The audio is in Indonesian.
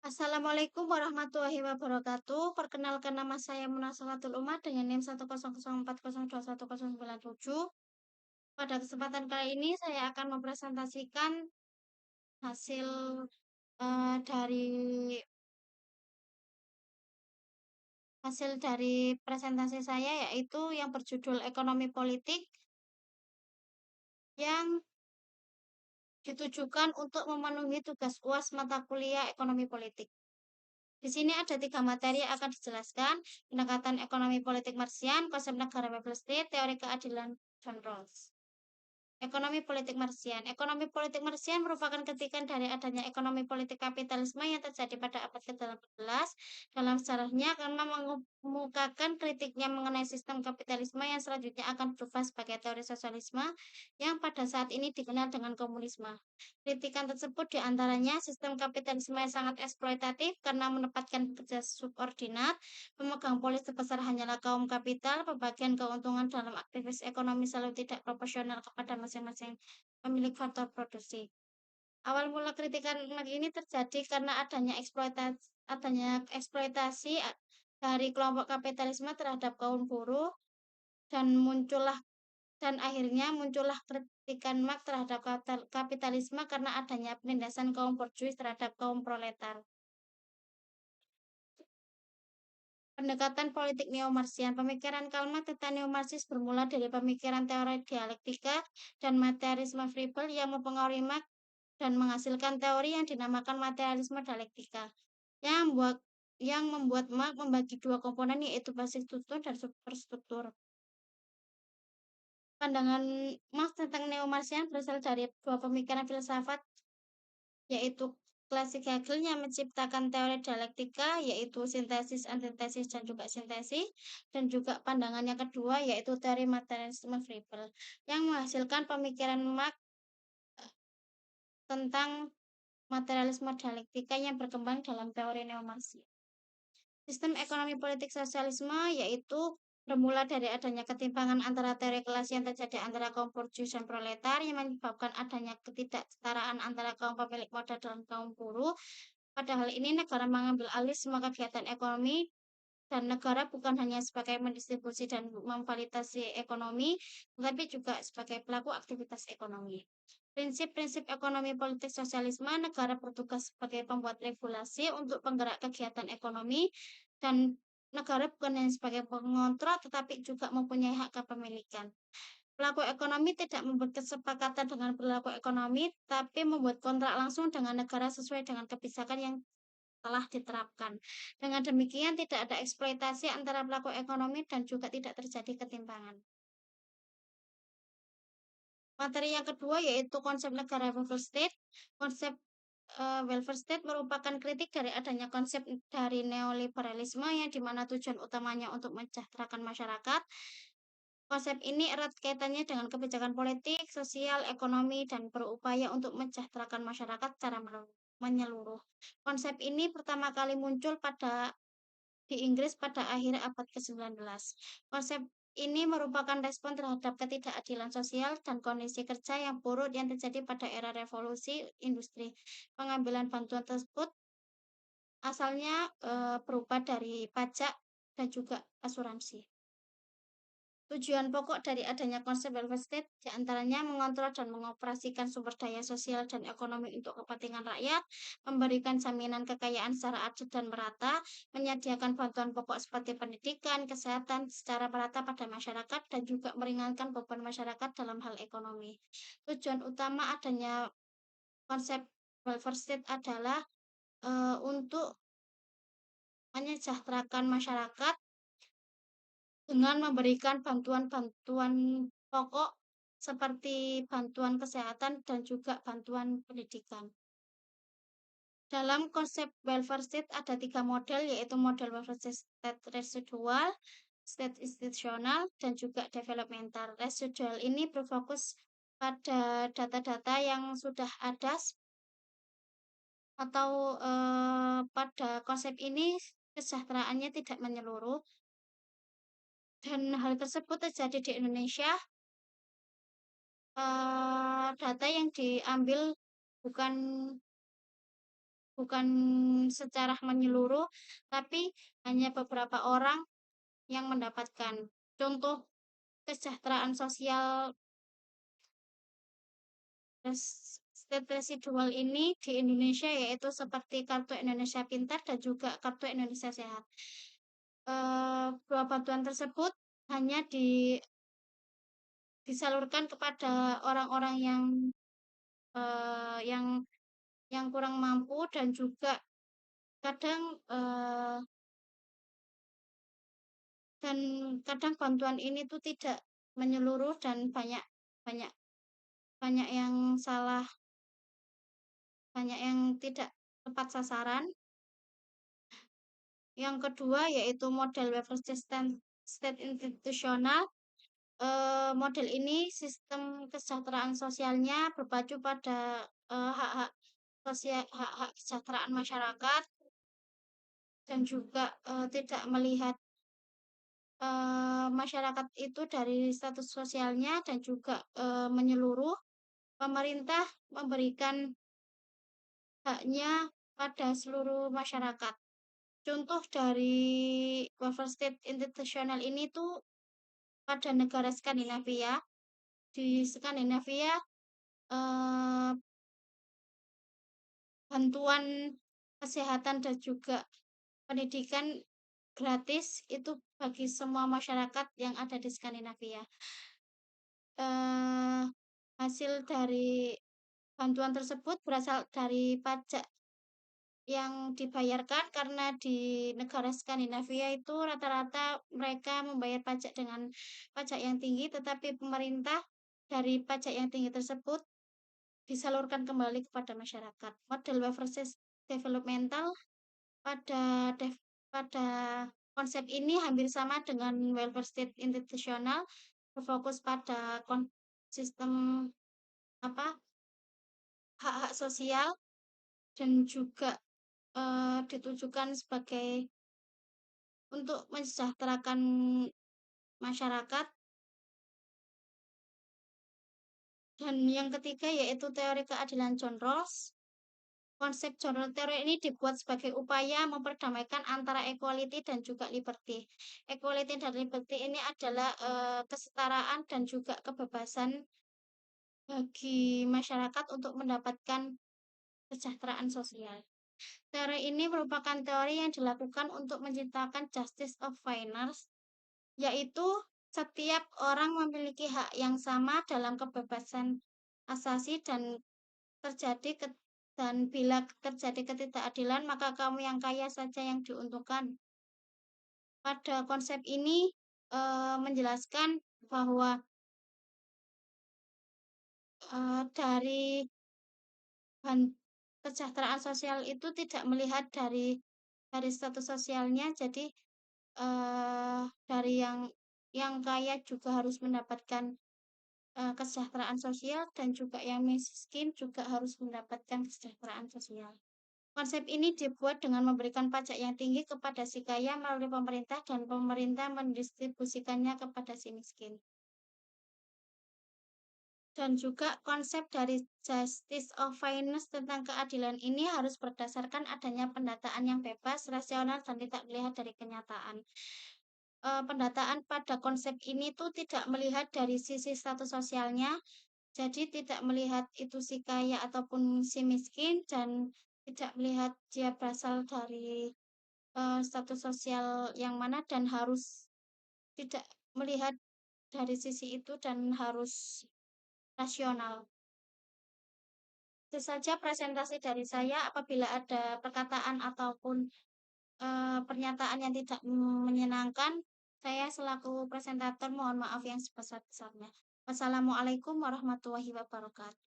Assalamualaikum warahmatullahi wabarakatuh. Perkenalkan nama saya Muna Salatul Umar dengan NIM 100402197. Pada kesempatan kali ini saya akan mempresentasikan hasil dari presentasi saya yaitu yang berjudul Ekonomi Politik yang ditujukan untuk memenuhi tugas UAS mata kuliah Ekonomi Politik. Di sini ada 3 materi yang akan dijelaskan: pendekatan ekonomi politik Marxian, konsep negara Welfare State, teori keadilan John Rawls. Ekonomi politik Marxian merupakan ketikan dari adanya ekonomi politik kapitalisme yang terjadi pada abad ke-18. Dalam sejarahnya, karena mengemukakan kritiknya mengenai sistem kapitalisme yang selanjutnya akan berubah sebagai teori sosialisme yang pada saat ini dikenal dengan komunisme. Kritikan tersebut diantaranya sistem kapitalisme yang sangat eksploitatif karena menempatkan pekerja subordinat, pemegang polis terbesar hanyalah kaum kapital, pembagian keuntungan dalam aktivitas ekonomi selalu tidak proporsional kepada masing-masing pemilik faktor produksi. Awal mula kritikan ini terjadi karena adanya eksploitasi dari kelompok kapitalisme terhadap kaum buruh dan akhirnya muncullah kritikan Marx terhadap kapitalisme karena adanya penindasan kaum borjuis terhadap kaum proletar. Pendekatan politik neo-Marxian. Pemikiran Karl Marx tentang neo-Marxis bermula dari pemikiran teori dialektika dan materialisme Froebel yang mempengaruhi Marx dan menghasilkan teori yang dinamakan materialisme dialektika yang membuat Marx membagi dua komponen yaitu basis struktur dan superstruktur. Pandangan Marx tentang neo-Marxian berasal dari dua pemikiran filsafat yaitu klasik Hegel yang menciptakan teori dialektika yaitu sintesis, antitesis, dan juga sintesis, dan juga pandangan yang kedua yaitu teori materialisme Froebel yang menghasilkan pemikiran Marx tentang materialisme dialektika yang berkembang dalam teori neo-Marxian. Sistem ekonomi politik sosialisme yaitu bermula dari adanya ketimpangan antara teori kelas yang terjadi antara kaum borjuis dan proletar yang menyebabkan adanya ketidaksetaraan antara kaum pemilik modal dan kaum buruh. Padahal ini negara mengambil alih semua kegiatan ekonomi dan negara bukan hanya sebagai mendistribusi dan memfasilitasi ekonomi, tetapi juga sebagai pelaku aktivitas ekonomi. Prinsip-prinsip ekonomi politik sosialisme, negara bertugas sebagai pembuat regulasi untuk penggerak kegiatan ekonomi dan negara bukan hanya sebagai pengontrol tetapi juga mempunyai hak kepemilikan. Pelaku ekonomi tidak membuat kesepakatan dengan pelaku ekonomi, tapi membuat kontrak langsung dengan negara sesuai dengan kebijakan yang telah diterapkan. Dengan demikian, tidak ada eksploitasi antara pelaku ekonomi dan juga tidak terjadi ketimpangan. Materi yang kedua yaitu konsep negara welfare state. Konsep welfare state merupakan kritik dari adanya konsep dari neoliberalisme yang dimana tujuan utamanya untuk mensejahterakan masyarakat. Konsep ini erat kaitannya dengan kebijakan politik, sosial, ekonomi, dan berupaya untuk mensejahterakan masyarakat secara menyeluruh. Konsep ini pertama kali muncul di Inggris pada akhir abad ke-19. Konsep ini merupakan respon terhadap ketidakadilan sosial dan kondisi kerja yang buruk yang terjadi pada era revolusi industri. Pengambilan bantuan tersebut asalnya berupa dari pajak dan juga asuransi. Tujuan pokok dari adanya konsep welfare state diantaranya mengontrol dan mengoperasikan sumber daya sosial dan ekonomi untuk kepentingan rakyat, memberikan jaminan kekayaan secara adil dan merata, menyediakan bantuan pokok seperti pendidikan, kesehatan secara merata pada masyarakat, dan juga meringankan beban masyarakat dalam hal ekonomi. Tujuan utama adanya konsep welfare state adalah untuk menyejahterakan masyarakat dengan memberikan bantuan-bantuan pokok seperti bantuan kesehatan dan juga bantuan pendidikan. Dalam konsep welfare state ada 3 model, yaitu model welfare state residual, state institusional, dan juga developmental. Residual ini berfokus pada data-data yang sudah ada atau pada konsep ini kesejahteraannya tidak menyeluruh. Dan hal tersebut terjadi di Indonesia. Data yang diambil bukan bukan secara menyeluruh, tapi hanya beberapa orang yang mendapatkan. Contoh kesejahteraan sosial state residual ini di Indonesia yaitu seperti Kartu Indonesia Pintar dan juga Kartu Indonesia Sehat. Dua bantuan tersebut hanya disalurkan kepada orang-orang yang yang kurang mampu dan juga kadang dan kadang bantuan ini tuh tidak menyeluruh dan banyak banyak banyak yang salah, banyak yang tidak tepat sasaran. Yang kedua yaitu model welfare state institusional. Model ini sistem kesejahteraan sosialnya berpacu pada hak-hak hak-hak kesejahteraan masyarakat dan juga tidak melihat masyarakat itu dari status sosialnya dan juga menyeluruh. Pemerintah memberikan haknya pada seluruh masyarakat. Contoh dari welfare state institutional ini tuh pada negara Skandinavia. Di Skandinavia, eh, bantuan kesehatan dan juga pendidikan gratis itu bagi semua masyarakat yang ada di Skandinavia. Eh, Hasil dari bantuan tersebut berasal dari pajak yang dibayarkan karena di negara Skandinavia itu rata-rata mereka membayar pajak dengan pajak yang tinggi, tetapi pemerintah dari pajak yang tinggi tersebut disalurkan kembali kepada masyarakat. Model welfare developmental pada pada konsep ini hampir sama dengan welfare state institusional, berfokus pada sistem apa hak-hak sosial dan juga ditujukan sebagai untuk mensejahterakan masyarakat. Dan yang ketiga yaitu teori keadilan John Rawls. Konsep John Rawls teori ini dibuat sebagai upaya memperdamaikan antara equality dan juga liberty. Equality dan liberty ini adalah kesetaraan dan juga kebebasan bagi masyarakat untuk mendapatkan kesejahteraan sosial. Teori ini merupakan teori yang dilakukan untuk menciptakan justice of finance, yaitu setiap orang memiliki hak yang sama dalam kebebasan asasi dan terjadi dan bila terjadi ketidakadilan maka kaum yang kaya saja yang diuntungkan. Pada konsep ini menjelaskan bahwa dari kesejahteraan sosial itu tidak melihat dari status sosialnya, jadi dari yang kaya juga harus mendapatkan kesejahteraan sosial dan juga yang miskin juga harus mendapatkan kesejahteraan sosial. Konsep ini dibuat dengan memberikan pajak yang tinggi kepada si kaya melalui pemerintah dan pemerintah mendistribusikannya kepada si miskin. Dan juga konsep dari justice of finance tentang keadilan ini harus berdasarkan adanya pendataan yang bebas, rasional, dan tidak melihat dari kenyataan. Pendataan pada konsep ini tuh tidak melihat dari sisi status sosialnya, jadi tidak melihat itu si kaya ataupun si miskin, dan tidak melihat dia berasal dari status sosial yang mana, dan harus tidak melihat dari sisi itu dan harus rasional. Itu saja presentasi dari saya. Apabila ada perkataan ataupun pernyataan yang tidak menyenangkan, saya selaku presentator mohon maaf yang sebesar-besarnya. Wassalamualaikum warahmatullahi wabarakatuh.